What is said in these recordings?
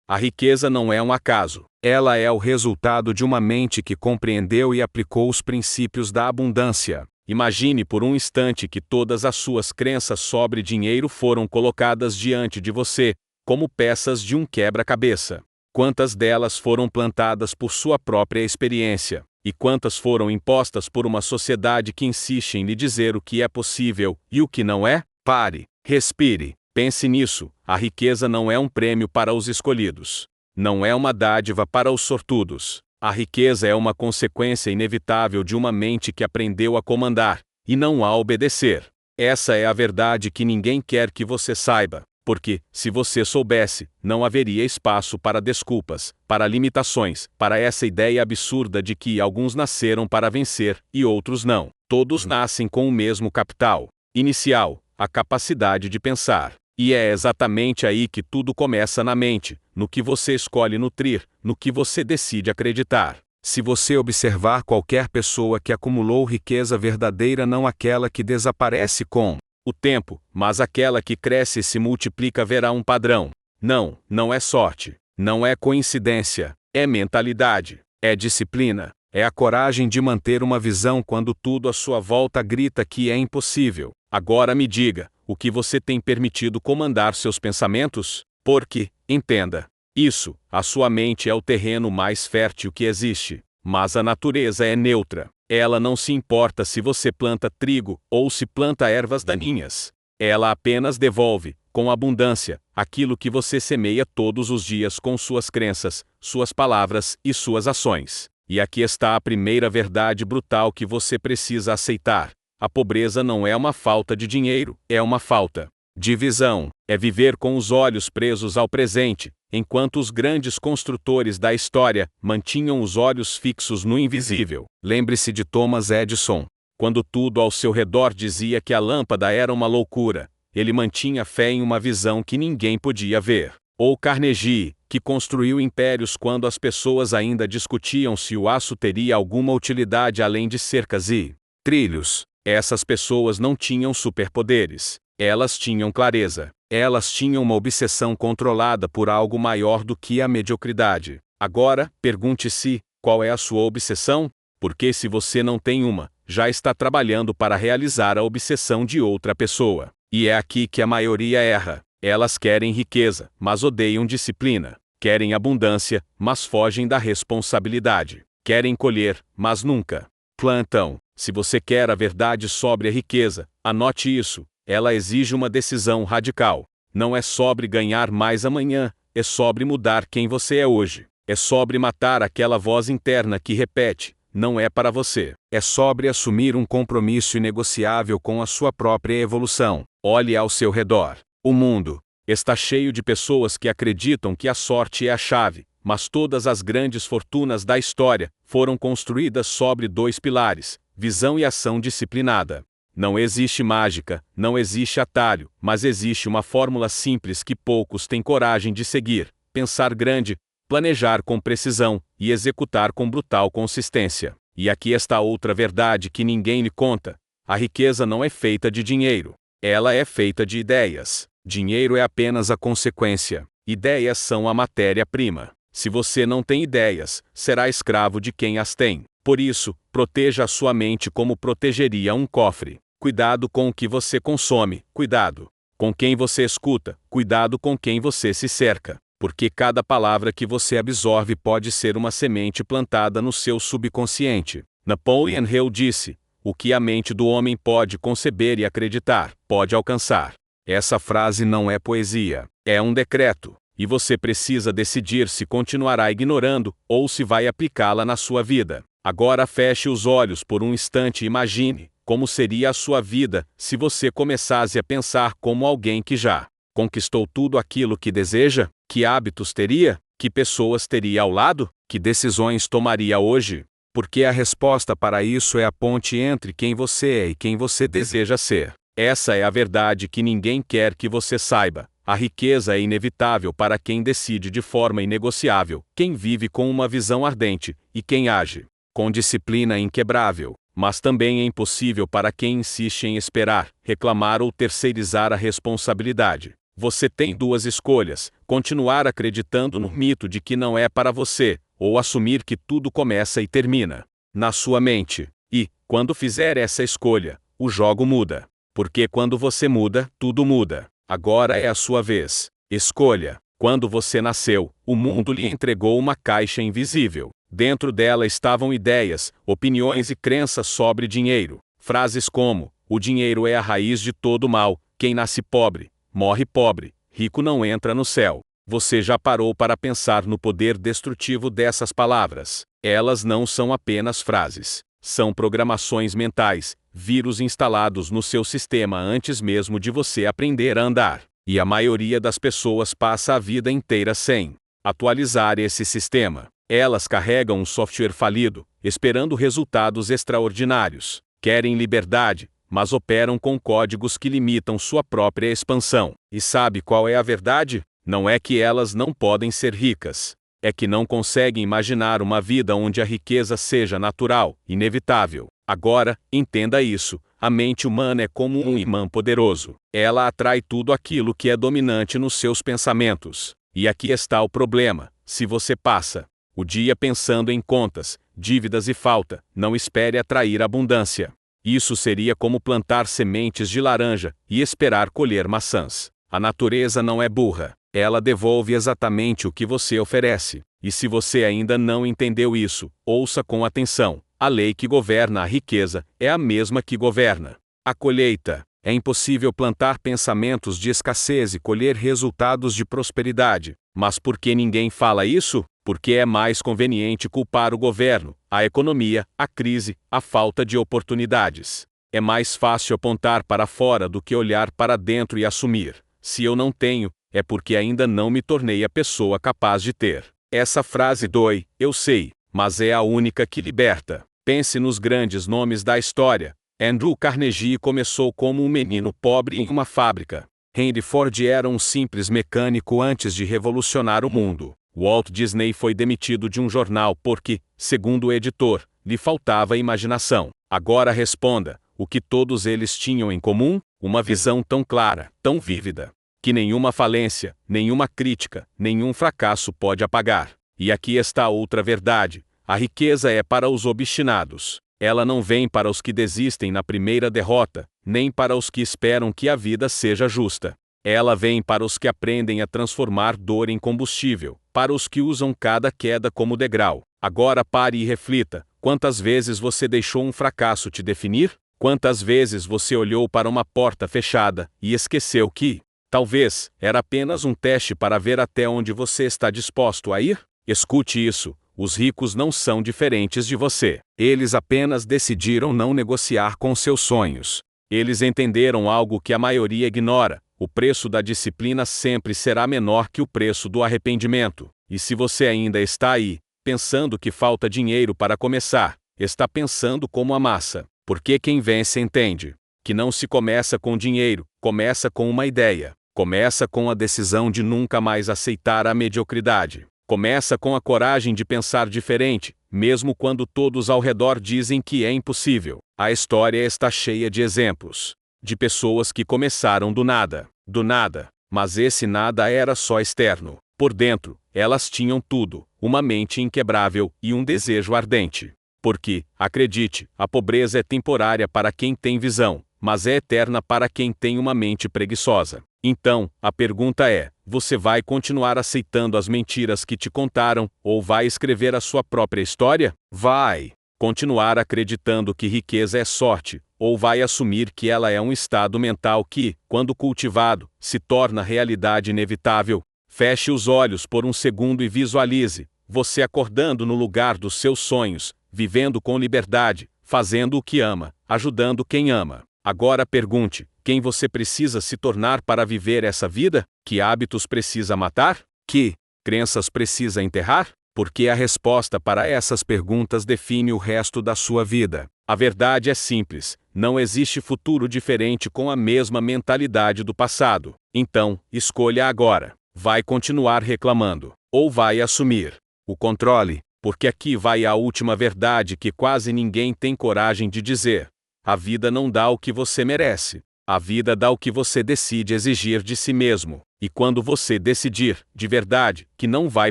A riqueza não é um acaso. Ela é o resultado de uma mente que compreendeu e aplicou os princípios da abundância. Imagine por um instante que todas as suas crenças sobre dinheiro foram colocadas diante de você, como peças de um quebra-cabeça. Quantas delas foram plantadas por sua própria experiência? E quantas foram impostas por uma sociedade que insiste em lhe dizer o que é possível e o que não é? Pare, respire, pense nisso. A riqueza não é um prêmio para os escolhidos. Não é uma dádiva para os sortudos. A riqueza é uma consequência inevitável de uma mente que aprendeu a comandar, e não a obedecer. Essa é a verdade que ninguém quer que você saiba, porque, se você soubesse, não haveria espaço para desculpas, para limitações, para essa ideia absurda de que alguns nasceram para vencer e outros não. Todos nascem com o mesmo capital inicial, a capacidade de pensar. E é exatamente aí que tudo começa na mente, no que você escolhe nutrir, no que você decide acreditar. Se você observar qualquer pessoa que acumulou riqueza verdadeira, não aquela que desaparece com o tempo, mas aquela que cresce e se multiplica, verá um padrão. Não é sorte, não é coincidência, é mentalidade, é disciplina, é a coragem de manter uma visão quando tudo à sua volta grita que é impossível. Agora me diga, o que você tem permitido comandar seus pensamentos? Porque, entenda, isso, a sua mente é o terreno mais fértil que existe, mas a natureza é neutra. Ela não se importa se você planta trigo ou se planta ervas daninhas. Ela apenas devolve, com abundância, aquilo que você semeia todos os dias com suas crenças, suas palavras e suas ações. E aqui está a primeira verdade brutal que você precisa aceitar. A pobreza não é uma falta de dinheiro, é uma falta de visão. É viver com os olhos presos ao presente, enquanto os grandes construtores da história mantinham os olhos fixos no invisível. Lembre-se de Thomas Edison. Quando tudo ao seu redor dizia que a lâmpada era uma loucura, ele mantinha fé em uma visão que ninguém podia ver. Ou Carnegie, que construiu impérios quando as pessoas ainda discutiam se o aço teria alguma utilidade além de cercas e trilhos. Essas pessoas não tinham superpoderes. Elas tinham clareza. Elas tinham uma obsessão controlada por algo maior do que a mediocridade. Agora, pergunte-se, qual é a sua obsessão? Porque se você não tem uma, já está trabalhando para realizar a obsessão de outra pessoa. E é aqui que a maioria erra. Elas querem riqueza, mas odeiam disciplina. Querem abundância, mas fogem da responsabilidade. Querem colher, mas nunca plantam. Se você quer a verdade sobre a riqueza, anote isso. Ela exige uma decisão radical. Não é sobre ganhar mais amanhã, é sobre mudar quem você é hoje. É sobre matar aquela voz interna que repete, não é para você. É sobre assumir um compromisso inegociável com a sua própria evolução. Olhe ao seu redor. O mundo está cheio de pessoas que acreditam que a sorte é a chave, mas todas as grandes fortunas da história foram construídas sobre dois pilares: visão e ação disciplinada. Não existe mágica, não existe atalho, mas existe uma fórmula simples que poucos têm coragem de seguir: pensar grande, planejar com precisão e executar com brutal consistência. E aqui está outra verdade que ninguém lhe conta: a riqueza não é feita de dinheiro. Ela é feita de ideias. Dinheiro é apenas a consequência. Ideias são a matéria-prima. Se você não tem ideias, será escravo de quem as tem. Por isso, proteja a sua mente como protegeria um cofre. Cuidado com o que você consome, cuidado com quem você escuta, cuidado com quem você se cerca, porque cada palavra que você absorve pode ser uma semente plantada no seu subconsciente. Napoleon Hill disse: o que a mente do homem pode conceber e acreditar, pode alcançar. Essa frase não é poesia, é um decreto, e você precisa decidir se continuará ignorando ou se vai aplicá-la na sua vida. Agora feche os olhos por um instante e imagine como seria a sua vida se você começasse a pensar como alguém que já conquistou tudo aquilo que deseja. Que hábitos teria? Que pessoas teria ao lado? Que decisões tomaria hoje? Porque a resposta para isso é a ponte entre quem você é e quem você deseja ser. Essa é a verdade que ninguém quer que você saiba. A riqueza é inevitável para quem decide de forma inegociável, quem vive com uma visão ardente, e quem age com disciplina inquebrável. Mas também é impossível para quem insiste em esperar, reclamar ou terceirizar a responsabilidade. Você tem duas escolhas: continuar acreditando no mito de que não é para você, ou assumir que tudo começa e termina na sua mente. E, quando fizer essa escolha, o jogo muda. Porque quando você muda, tudo muda. Agora é a sua vez. Escolha. Quando você nasceu, o mundo lhe entregou uma caixa invisível. Dentro dela estavam ideias, opiniões e crenças sobre dinheiro. Frases como: o dinheiro é a raiz de todo mal, quem nasce pobre, morre pobre, rico não entra no céu. Você já parou para pensar no poder destrutivo dessas palavras? Elas não são apenas frases. São programações mentais, vírus instalados no seu sistema antes mesmo de você aprender a andar. E a maioria das pessoas passa a vida inteira sem atualizar esse sistema. Elas carregam um software falido, esperando resultados extraordinários. Querem liberdade, mas operam com códigos que limitam sua própria expansão. E sabe qual é a verdade? Não é que elas não podem ser ricas. É que não conseguem imaginar uma vida onde a riqueza seja natural, inevitável. Agora, entenda isso: a mente humana é como um imã poderoso. Ela atrai tudo aquilo que é dominante nos seus pensamentos. E aqui está o problema: se você passa o dia pensando em contas, dívidas e falta, não espere atrair abundância. Isso seria como plantar sementes de laranja e esperar colher maçãs. A natureza não é burra. Ela devolve exatamente o que você oferece. E se você ainda não entendeu isso, ouça com atenção: a lei que governa a riqueza é a mesma que governa a colheita. É impossível plantar pensamentos de escassez e colher resultados de prosperidade. Mas por que ninguém fala isso? Porque é mais conveniente culpar o governo, a economia, a crise, a falta de oportunidades. É mais fácil apontar para fora do que olhar para dentro e assumir: se eu não tenho, é porque ainda não me tornei a pessoa capaz de ter. Essa frase dói, eu sei, mas é a única que liberta. Pense nos grandes nomes da história. Andrew Carnegie começou como um menino pobre em uma fábrica. Henry Ford era um simples mecânico antes de revolucionar o mundo. Walt Disney foi demitido de um jornal porque, segundo o editor, lhe faltava imaginação. Agora responda: o que todos eles tinham em comum? Uma visão tão clara, tão vívida, que nenhuma falência, nenhuma crítica, nenhum fracasso pode apagar. E aqui está outra verdade: a riqueza é para os obstinados. Ela não vem para os que desistem na primeira derrota, nem para os que esperam que a vida seja justa. Ela vem para os que aprendem a transformar dor em combustível, para os que usam cada queda como degrau. Agora pare e reflita: quantas vezes você deixou um fracasso te definir? Quantas vezes você olhou para uma porta fechada e esqueceu que, talvez, era apenas um teste para ver até onde você está disposto a ir? Escute isso: os ricos não são diferentes de você. Eles apenas decidiram não negociar com seus sonhos. Eles entenderam algo que a maioria ignora: o preço da disciplina sempre será menor que o preço do arrependimento. E se você ainda está aí, pensando que falta dinheiro para começar, está pensando como a massa. Porque quem vence entende que não se começa com dinheiro, começa com uma ideia. Começa com a decisão de nunca mais aceitar a mediocridade. Começa com a coragem de pensar diferente, mesmo quando todos ao redor dizem que é impossível. A história está cheia de exemplos de pessoas que começaram do nada, mas esse nada era só externo. Por dentro, elas tinham tudo: uma mente inquebrável e um desejo ardente. Porque, acredite, a pobreza é temporária para quem tem visão, mas é eterna para quem tem uma mente preguiçosa. Então, a pergunta é: você vai continuar aceitando as mentiras que te contaram, ou vai escrever a sua própria história? Vai continuar acreditando que riqueza é sorte, ou vai assumir que ela é um estado mental que, quando cultivado, se torna realidade inevitável? Feche os olhos por um segundo e visualize você acordando no lugar dos seus sonhos, vivendo com liberdade, fazendo o que ama, ajudando quem ama. Agora pergunte: quem você precisa se tornar para viver essa vida? Que hábitos precisa matar? Que crenças precisa enterrar? Porque a resposta para essas perguntas define o resto da sua vida. A verdade é simples: não existe futuro diferente com a mesma mentalidade do passado. Então, escolha agora. Vai continuar reclamando, ou vai assumir o controle? Porque aqui vai a última verdade que quase ninguém tem coragem de dizer: a vida não dá o que você merece. A vida dá o que você decide exigir de si mesmo, e quando você decidir, de verdade, que não vai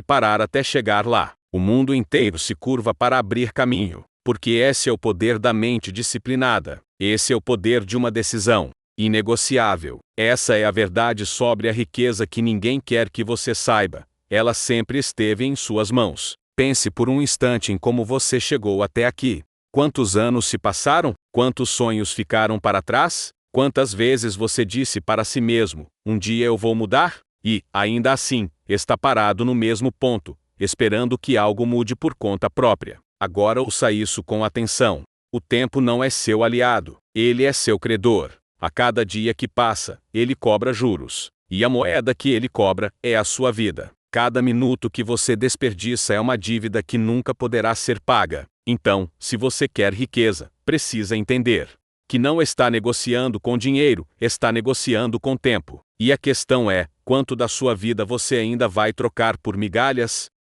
parar até chegar lá, o mundo inteiro se curva para abrir caminho, porque esse é o poder da mente disciplinada, esse é o poder de uma decisão inegociável. Essa é a verdade sobre a riqueza que ninguém quer que você saiba. Ela sempre esteve em suas mãos. Pense por um instante em como você chegou até aqui. Quantos anos se passaram? Quantos sonhos ficaram para trás? Quantas vezes você disse para si mesmo, um dia eu vou mudar? E, ainda assim, está parado no mesmo ponto, esperando que algo mude por conta própria. Agora ouça isso com atenção. O tempo não é seu aliado, ele é seu credor. A cada dia que passa, ele cobra juros. E a moeda que ele cobra é a sua vida. Cada minuto que você desperdiça é uma dívida que nunca poderá ser paga. Então, se você quer riqueza, precisa entender que não está negociando com dinheiro, está negociando com tempo. E a questão é, quanto da sua vida você ainda vai trocar por migalhas?